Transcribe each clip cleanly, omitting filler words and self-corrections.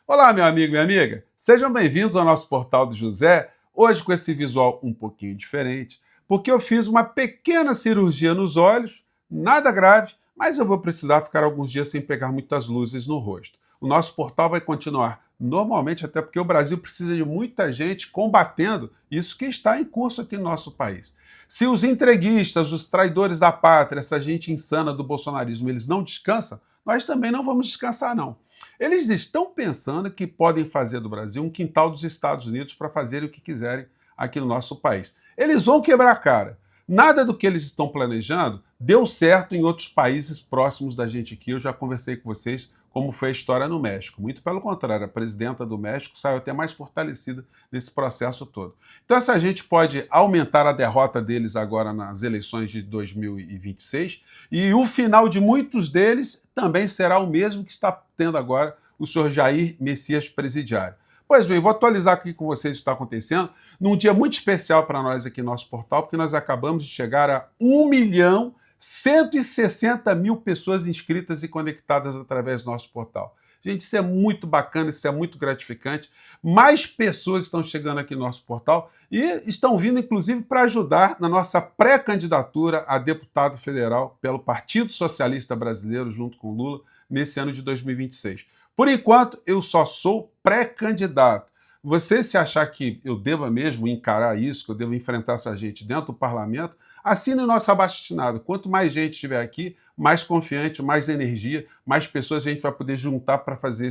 Olá, meu amigo e minha amiga. Sejam bem-vindos ao nosso Portal do José, hoje com esse visual um pouquinho diferente, porque eu fiz uma pequena cirurgia nos olhos, nada grave, mas eu vou precisar ficar alguns dias sem pegar muitas luzes no rosto. O nosso portal vai continuar normalmente, até porque o Brasil precisa de muita gente combatendo isso que está em curso aqui no nosso país. Se os entreguistas, os traidores da pátria, essa gente insana do bolsonarismo, eles não descansam, nós também não vamos descansar, não. Eles estão pensando que podem fazer do Brasil um quintal dos Estados Unidos para fazerem o que quiserem aqui no nosso país. Eles vão quebrar a cara. Nada do que eles estão planejando deu certo em outros países próximos da gente aqui. Eu já conversei com vocês como foi a história no México. Muito pelo contrário, a presidenta do México saiu até mais fortalecida nesse processo todo. Então essa gente pode aumentar a derrota deles agora nas eleições de 2026 e o final de muitos deles também será o mesmo que está tendo agora o senhor Jair Messias Presidiário. Pois bem, vou atualizar aqui com vocês o que está acontecendo num dia muito especial para nós aqui no nosso portal, porque nós acabamos de chegar a 1.160.000 pessoas inscritas e conectadas através do nosso portal. Gente, isso é muito bacana, isso é muito gratificante. Mais pessoas estão chegando aqui no nosso portal e estão vindo, inclusive, para ajudar na nossa pré-candidatura a deputado federal pelo Partido Socialista Brasileiro, junto com Lula, nesse ano de 2026. Por enquanto, eu só sou pré-candidato. Você, se achar que eu devo mesmo encarar isso, que eu devo enfrentar essa gente dentro do parlamento, assine o nosso abaixo-assinado. Quanto mais gente estiver aqui, mais confiante, mais energia, mais pessoas a gente vai poder juntar para fazer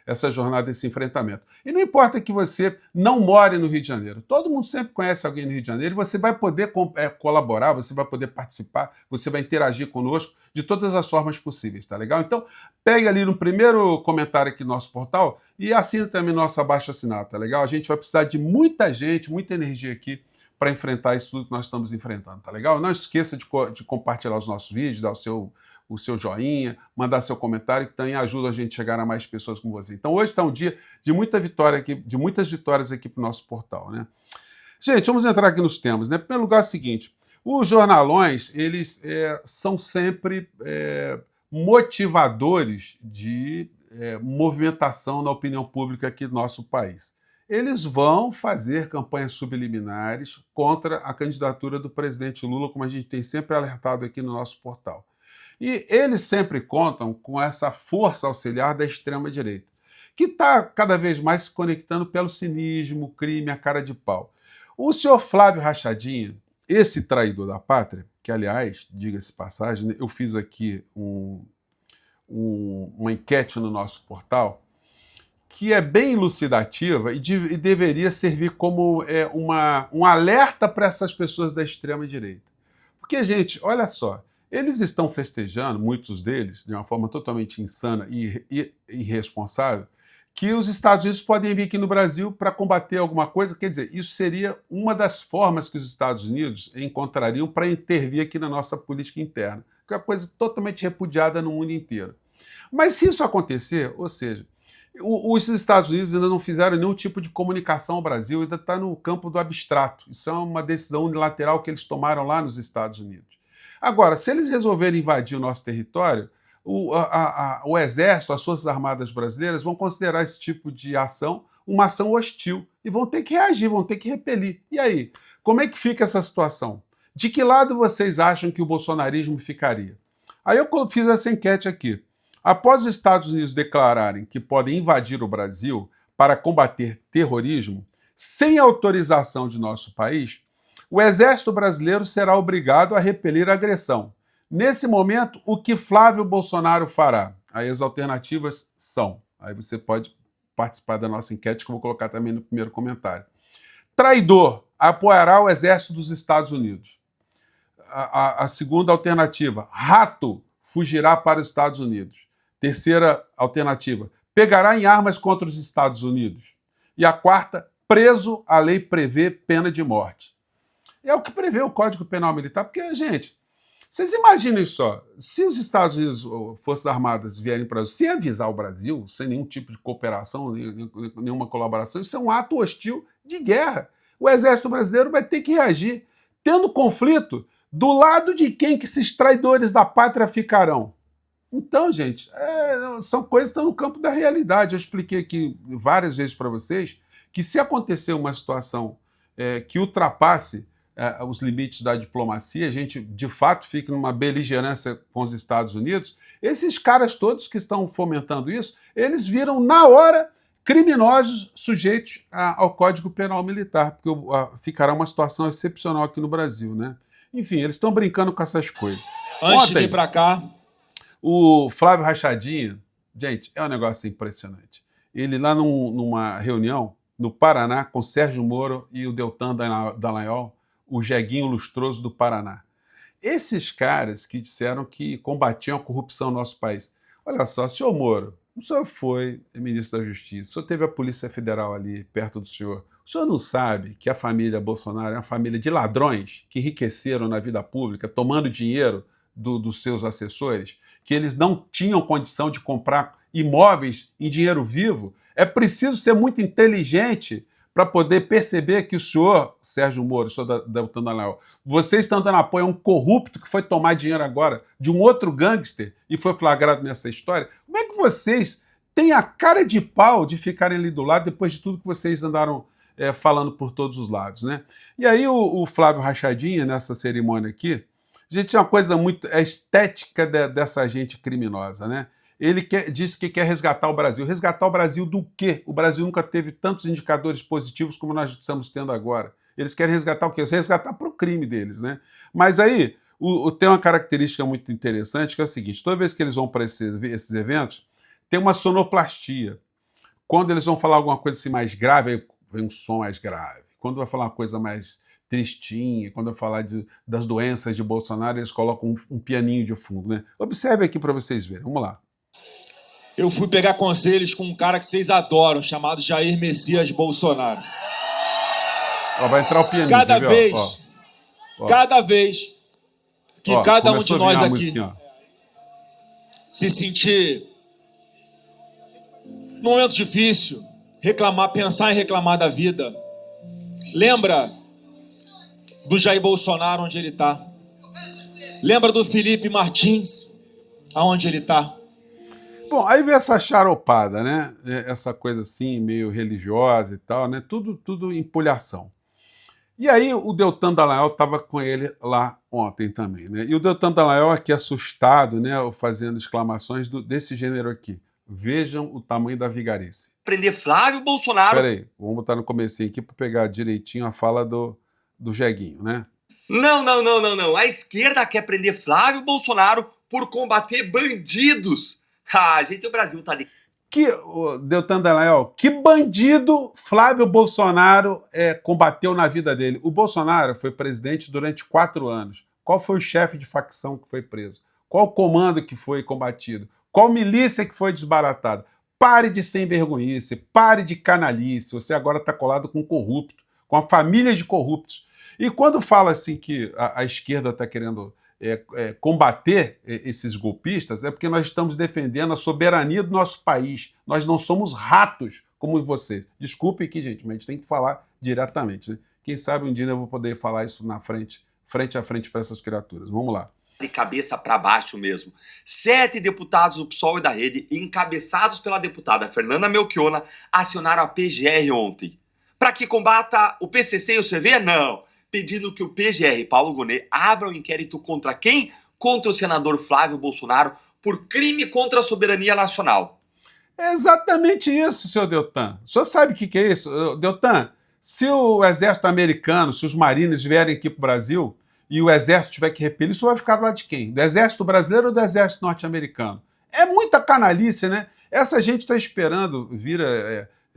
essa jornada, esse enfrentamento. E não importa que você não more no Rio de Janeiro. Todo mundo sempre conhece alguém no Rio de Janeiro e você vai poder colaborar, você vai poder participar, você vai interagir conosco de todas as formas possíveis, tá legal? Então, pegue ali no primeiro comentário aqui no nosso portal e assine também nosso abaixo-assinado, tá legal? A gente vai precisar de muita gente, muita energia aqui para enfrentar isso tudo que nós estamos enfrentando, tá legal? Não esqueça de compartilhar os nossos vídeos, dar o seu joinha, mandar seu comentário, que também ajuda a gente a chegar a mais pessoas como você. Então hoje está um dia de muita vitória aqui, de muitas vitórias aqui para o nosso portal, né? Gente, vamos entrar aqui nos temas, né? Em primeiro lugar é o seguinte, os jornalões, eles são sempre motivadores de movimentação na opinião pública aqui do nosso país. Eles vão fazer campanhas subliminares contra a candidatura do presidente Lula, como a gente tem sempre alertado aqui no nosso portal. E eles sempre contam com essa força auxiliar da extrema-direita, que está cada vez mais se conectando pelo cinismo, crime, a cara de pau. O senhor Flávio Rachadinha, esse traidor da pátria, que, aliás, diga-se passagem, eu fiz aqui uma enquete no nosso portal, que é bem elucidativa e deveria servir como um alerta para essas pessoas da extrema-direita. Porque, gente, olha só, eles estão festejando, muitos deles, de uma forma totalmente insana e irresponsável, que os Estados Unidos podem vir aqui no Brasil para combater alguma coisa. Quer dizer, isso seria uma das formas que os Estados Unidos encontrariam para intervir aqui na nossa política interna, que é uma coisa totalmente repudiada no mundo inteiro. Mas se isso acontecer, ou seja, os Estados Unidos ainda não fizeram nenhum tipo de comunicação ao Brasil, ainda está no campo do abstrato. Isso é uma decisão unilateral que eles tomaram lá nos Estados Unidos. Agora, se eles resolverem invadir o nosso território, o Exército, as Forças Armadas brasileiras vão considerar esse tipo de ação uma ação hostil e vão ter que reagir, vão ter que repelir. E aí, como é que fica essa situação? De que lado vocês acham que o bolsonarismo ficaria? Aí eu fiz essa enquete aqui. Após os Estados Unidos declararem que podem invadir o Brasil para combater terrorismo, sem autorização de nosso país, o Exército Brasileiro será obrigado a repelir a agressão. Nesse momento, o que Flávio Bolsonaro fará? Aí as alternativas são, aí você pode participar da nossa enquete, que eu vou colocar também no primeiro comentário. Traidor, apoiará o Exército dos Estados Unidos. A segunda alternativa, rato, fugirá para os Estados Unidos. Terceira alternativa, pegará em armas contra os Estados Unidos. E a quarta, preso, a lei prevê pena de morte. É o que prevê o Código Penal Militar, porque, gente, vocês imaginem só, se os Estados Unidos, Forças Armadas, vierem para o Brasil sem avisar o Brasil, sem nenhum tipo de cooperação, nenhuma colaboração, isso é um ato hostil de guerra. O Exército Brasileiro vai ter que reagir. Tendo conflito, do lado de quem que esses traidores da pátria ficarão? Então, gente, são coisas que estão no campo da realidade. Eu expliquei aqui várias vezes para vocês que se acontecer uma situação que ultrapasse os limites da diplomacia, a gente de fato fica numa beligerância com os Estados Unidos, esses caras todos que estão fomentando isso, eles viram na hora criminosos sujeitos ao Código Penal Militar, porque ficará uma situação excepcional aqui no Brasil, né? Enfim, eles estão brincando com essas coisas. Antes de vir para cá, o Flávio Rachadinha, gente, é um negócio impressionante. Ele lá numa reunião no Paraná com Sérgio Moro e o Deltan Dallagnol, o jeguinho lustroso do Paraná. Esses caras que disseram que combatiam a corrupção no nosso país. Olha só, senhor Moro, o senhor foi ministro da Justiça, o senhor teve a Polícia Federal ali perto do senhor. O senhor não sabe que a família Bolsonaro é uma família de ladrões que enriqueceram na vida pública, tomando dinheiro dos seus assessores, que eles não tinham condição de comprar imóveis em dinheiro vivo? É preciso ser muito inteligente para poder perceber que o senhor, Sérgio Moro, o senhor Deltan Dallagnol, vocês estão dando apoio a um corrupto que foi tomar dinheiro agora de um outro gangster e foi flagrado nessa história. Como é que vocês têm a cara de pau de ficarem ali do lado depois de tudo que vocês andaram falando por todos os lados, né? E aí o Flávio Rachadinha, nessa cerimônia aqui, gente, é uma coisa muito... a estética dessa gente criminosa, né? Ele disse que quer resgatar o Brasil. Resgatar o Brasil do quê? O Brasil nunca teve tantos indicadores positivos como nós estamos tendo agora. Eles querem resgatar o quê? Resgatar para o crime deles, né? Mas aí tem uma característica muito interessante, que é o seguinte: toda vez que eles vão para esses eventos, tem uma sonoplastia. Quando eles vão falar alguma coisa assim mais grave, aí vem um som mais grave. Quando vai falar uma coisa mais tristinha, quando vai falar das doenças de Bolsonaro, eles colocam um pianinho de fundo, né? Observe aqui para vocês verem. Vamos lá. Eu fui pegar conselhos com um cara que vocês adoram, chamado Jair Messias Bolsonaro. Ó, vai entrar o pianinho. Cada vez que cada um de nós aqui se sentir num momento difícil, pensar em reclamar da vida, lembra do Jair Bolsonaro onde ele está. Lembra do Felipe Martins aonde ele está. Bom, aí vem essa charopada, né? Essa coisa assim, meio religiosa e tal, né? Tudo empolhação. E aí o Deltan Dallagnol estava com ele lá ontem também, né? E o Deltan Dallagnol aqui assustado, né? Fazendo exclamações desse gênero aqui. Vejam o tamanho da vigarice. Prender Flávio Bolsonaro... Peraí, vamos botar no comecinho aqui para pegar direitinho a fala do jeguinho, né? Não. A esquerda quer prender Flávio Bolsonaro por combater bandidos. Ah, gente, o Brasil tá de... Deltan Dallagnol, que bandido Flávio Bolsonaro combateu na vida dele? O Bolsonaro foi presidente durante 4 anos. Qual foi o chefe de facção que foi preso? Qual o comando que foi combatido? Qual milícia que foi desbaratada? Pare de sem vergonhice, pare de canalice. Você agora está colado com corrupto, com a família de corruptos. E quando fala assim que a esquerda está querendo combater esses golpistas, é porque nós estamos defendendo a soberania do nosso país. Nós não somos ratos como vocês. Desculpe aqui, gente, mas a gente tem que falar diretamente, né? Quem sabe um dia eu vou poder falar isso frente a frente para essas criaturas. Vamos lá. De cabeça para baixo mesmo. 7 deputados do PSOL e da Rede, encabeçados pela deputada Fernanda Melchiona, acionaram a PGR ontem. Para que combata o PCC e o CV? Não. Pedindo que o PGR, Paulo Gonet, abra um inquérito contra quem? Contra o senador Flávio Bolsonaro por crime contra a soberania nacional. É exatamente isso, senhor Deltan. O senhor sabe o que é isso? Deltan, se o exército americano, se os marines vierem aqui para o Brasil e o exército tiver que repelir, isso vai ficar do lado de quem? Do exército brasileiro ou do exército norte-americano? É muita canalice, né? Essa gente está esperando vir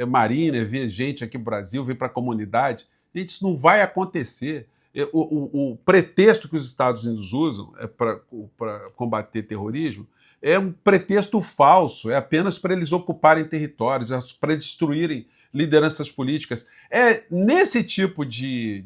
marina, vir gente aqui para o Brasil, vir para a comunidade. Gente, isso não vai acontecer. O pretexto que os Estados Unidos usam para combater terrorismo é um pretexto falso, é apenas para eles ocuparem territórios, para destruírem lideranças políticas. É nesse tipo de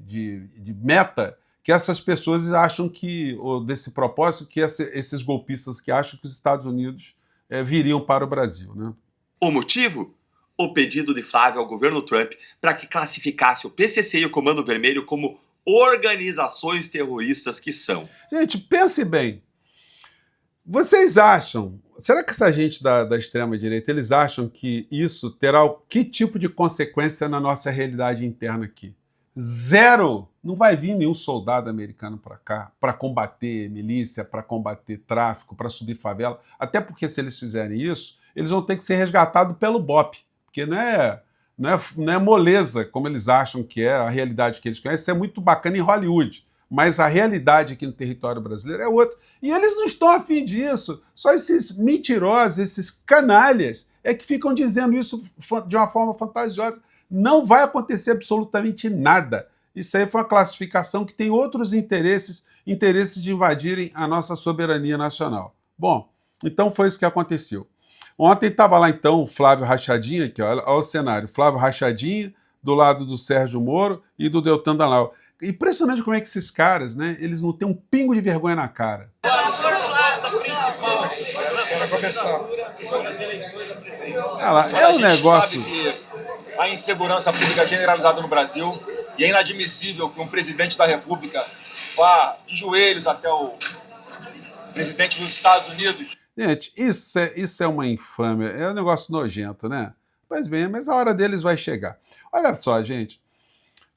meta que essas pessoas acham que, ou desse propósito, que esses golpistas que acham que os Estados Unidos viriam para o Brasil, né? O motivo? O pedido de Flávio ao governo Trump para que classificasse o PCC e o Comando Vermelho como organizações terroristas que são. Gente, pense bem. Vocês acham, será que essa gente da extrema-direita, eles acham que isso terá que tipo de consequência na nossa realidade interna aqui? Zero! Não vai vir nenhum soldado americano para cá para combater milícia, para combater tráfico, para subir favela. Até porque se eles fizerem isso, eles vão ter que ser resgatados pelo BOP, porque não é moleza como eles acham que é a realidade que eles conhecem. Isso é muito bacana em Hollywood, mas a realidade aqui no território brasileiro é outra. E eles não estão afim disso. Só esses mentirosos, esses canalhas, é que ficam dizendo isso de uma forma fantasiosa. Não vai acontecer absolutamente nada. Isso aí foi uma classificação que tem outros interesses de invadirem a nossa soberania nacional. Bom, então foi isso que aconteceu. Ontem estava lá, então, o Flávio Rachadinha, aqui, olha o cenário. Flávio Rachadinha, do lado do Sérgio Moro e do Deltan Dallagnol. Impressionante como é que esses caras, né, eles não têm um pingo de vergonha na cara. É um negócio... A insegurança pública generalizada no Brasil, e é inadmissível que um presidente da República vá de joelhos até o presidente dos Estados Unidos. Gente, isso é uma infâmia, é um negócio nojento, né? Pois bem, mas a hora deles vai chegar. Olha só, gente,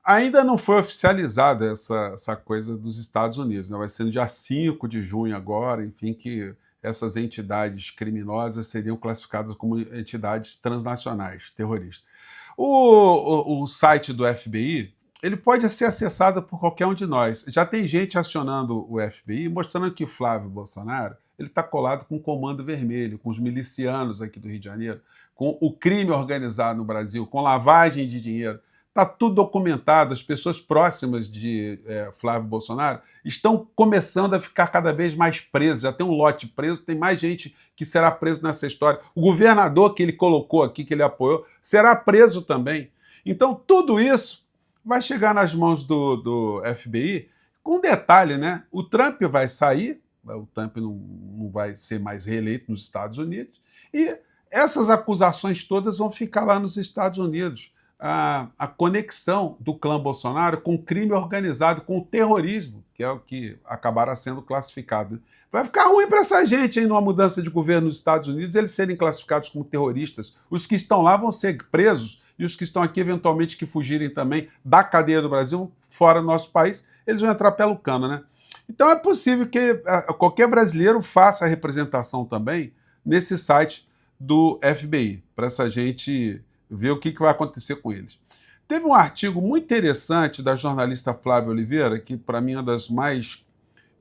ainda não foi oficializada essa coisa dos Estados Unidos, né? Vai ser no dia 5 de junho agora, enfim, que essas entidades criminosas seriam classificadas como entidades transnacionais, terroristas. O site do FBI, ele pode ser acessado por qualquer um de nós. Já tem gente acionando o FBI, mostrando que o Flávio Bolsonaro ele está colado com o Comando Vermelho, com os milicianos aqui do Rio de Janeiro, com o crime organizado no Brasil, com lavagem de dinheiro. Está tudo documentado. As pessoas próximas de Flávio Bolsonaro estão começando a ficar cada vez mais presas. Já tem um lote preso, tem mais gente que será preso nessa história. O governador que ele colocou aqui, que ele apoiou, será preso também. Então, tudo isso vai chegar nas mãos do FBI. Com detalhe, né? O Trump vai sair, o Trump não vai ser mais reeleito nos Estados Unidos, e essas acusações todas vão ficar lá nos Estados Unidos. A conexão do clã Bolsonaro com o crime organizado, com o terrorismo, que é o que acabará sendo classificado. Vai ficar ruim para essa gente, hein, numa mudança de governo nos Estados Unidos, eles serem classificados como terroristas. Os que estão lá vão ser presos, e os que estão aqui, eventualmente, que fugirem também da cadeia do Brasil, fora do nosso país, eles vão entrar pelo cano, né? Então é possível que qualquer brasileiro faça a representação também nesse site do FBI, para essa gente ver o que vai acontecer com eles. Teve um artigo muito interessante da jornalista Flávia Oliveira, que para mim é uma das mais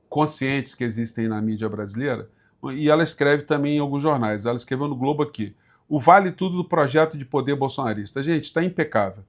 conscientes que existem na mídia brasileira, e ela escreve também em alguns jornais. Ela escreveu no Globo aqui, o vale tudo do projeto de poder bolsonarista. Gente, está impecável.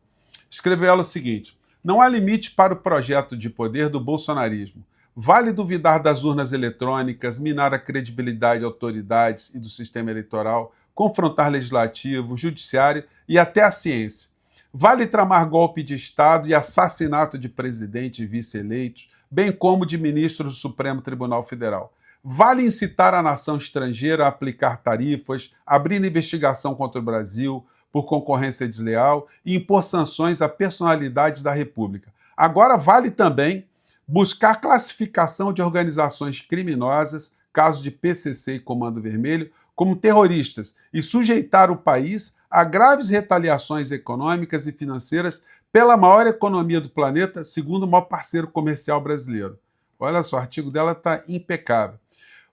Escreveu ela o seguinte, não há limite para o projeto de poder do bolsonarismo. Vale duvidar das urnas eletrônicas, minar a credibilidade de autoridades e do sistema eleitoral, confrontar legislativo, judiciário e até a ciência. Vale tramar golpe de Estado e assassinato de presidente e vice-eleitos, bem como de ministros do Supremo Tribunal Federal. Vale incitar a nação estrangeira a aplicar tarifas, abrir investigação contra o Brasil por concorrência desleal e impor sanções a personalidades da República. Agora vale também buscar classificação de organizações criminosas, caso de PCC e Comando Vermelho, como terroristas e sujeitar o país a graves retaliações econômicas e financeiras pela maior economia do planeta, segundo o maior parceiro comercial brasileiro. Olha só, o artigo dela está impecável.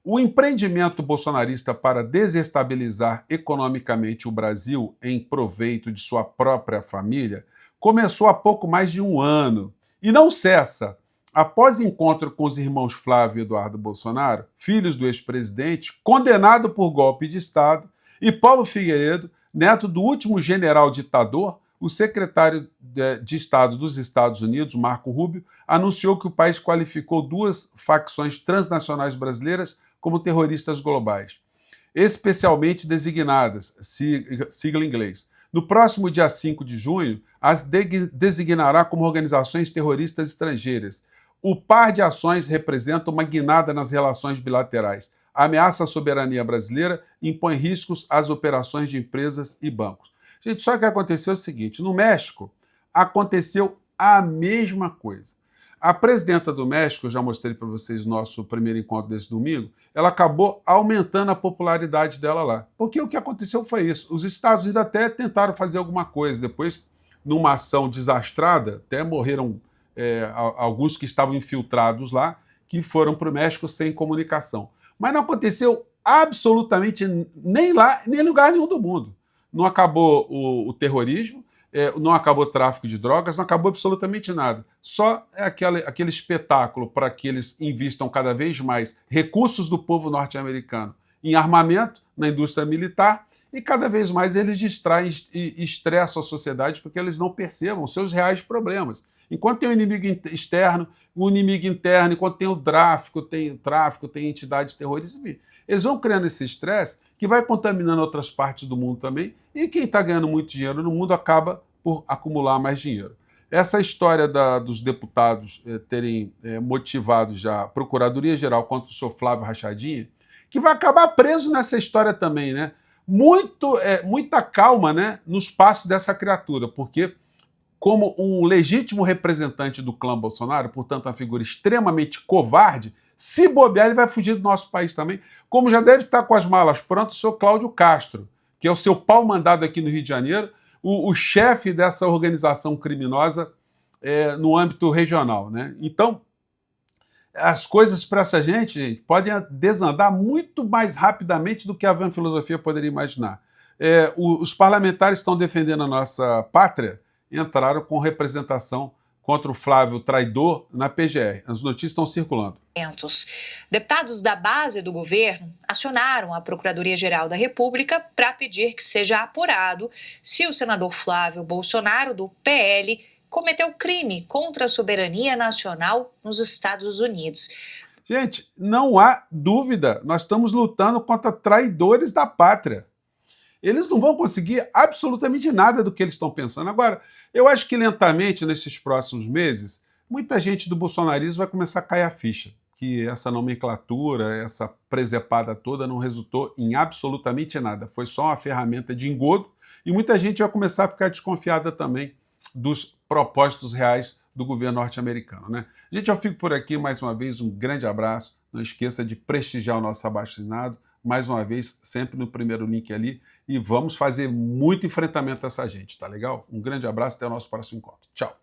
O empreendimento bolsonarista para desestabilizar economicamente o Brasil em proveito de sua própria família começou há pouco mais de um ano e não cessa. Após encontro com os irmãos Flávio e Eduardo Bolsonaro, filhos do ex-presidente, condenado por golpe de Estado, e Paulo Figueiredo, neto do último general ditador, o secretário de Estado dos Estados Unidos, Marco Rubio, anunciou que o país qualificou duas facções transnacionais brasileiras como terroristas globais, especialmente designadas, sigla em inglês. No próximo dia 5 de junho, as designará como organizações terroristas estrangeiras. O par de ações representa uma guinada nas relações bilaterais, ameaça a soberania brasileira e impõe riscos às operações de empresas e bancos. Gente, só que aconteceu o seguinte, no México aconteceu a mesma coisa. A presidenta do México, eu já mostrei para vocês no nosso primeiro encontro desse domingo, ela acabou aumentando a popularidade dela lá. Porque o que aconteceu foi isso. Os Estados Unidos até tentaram fazer alguma coisa. Depois, numa ação desastrada, até morreram alguns que estavam infiltrados lá, que foram para o México sem comunicação. Mas não aconteceu absolutamente nem lá, nem em lugar nenhum do mundo. Não acabou o terrorismo, não acabou o tráfico de drogas, não acabou absolutamente nada. Só aquele espetáculo para que eles invistam cada vez mais recursos do povo norte-americano em armamento, na indústria militar, e cada vez mais eles distraem e estressam a sociedade porque eles não percebam os seus reais problemas. Enquanto tem o inimigo externo, o inimigo interno, enquanto tem o tráfico, tem entidades terroristas, enfim, eles vão criando esse estresse que vai contaminando outras partes do mundo também, e quem está ganhando muito dinheiro no mundo acaba por acumular mais dinheiro. Essa história dos deputados terem motivado já a Procuradoria-Geral contra o senhor Flávio Rachadinha, que vai acabar preso nessa história também, né? Muita calma, né, nos passos dessa criatura, porque como um legítimo representante do clã Bolsonaro, portanto uma figura extremamente covarde, se bobear ele vai fugir do nosso país também, como já deve estar com as malas prontas o senhor Cláudio Castro, que é o seu pau-mandado aqui no Rio de Janeiro, o chefe dessa organização criminosa no âmbito regional, né? Então, as coisas para essa gente, podem desandar muito mais rapidamente do que a vã filosofia poderia imaginar. Os parlamentares estão defendendo a nossa pátria, entraram com representação contra o Flávio traidor na PGR. As notícias estão circulando. Deputados da base do governo acionaram a Procuradoria-Geral da República para pedir que seja apurado se o senador Flávio Bolsonaro, do PL, cometeu crime contra a soberania nacional nos Estados Unidos. Gente, não há dúvida, nós estamos lutando contra traidores da pátria. Eles não vão conseguir absolutamente nada do que eles estão pensando. Agora, eu acho que lentamente, nesses próximos meses, muita gente do bolsonarismo vai começar a cair a ficha, que essa nomenclatura, essa presepada toda não resultou em absolutamente nada. Foi só uma ferramenta de engodo e muita gente vai começar a ficar desconfiada também dos propósitos reais do governo norte-americano, né? Gente, eu fico por aqui mais uma vez, um grande abraço. Não esqueça de prestigiar o nosso abaixo-assinado, mais uma vez, sempre no primeiro link ali, e vamos fazer muito enfrentamento a essa gente, tá legal? Um grande abraço, até o nosso próximo encontro. Tchau!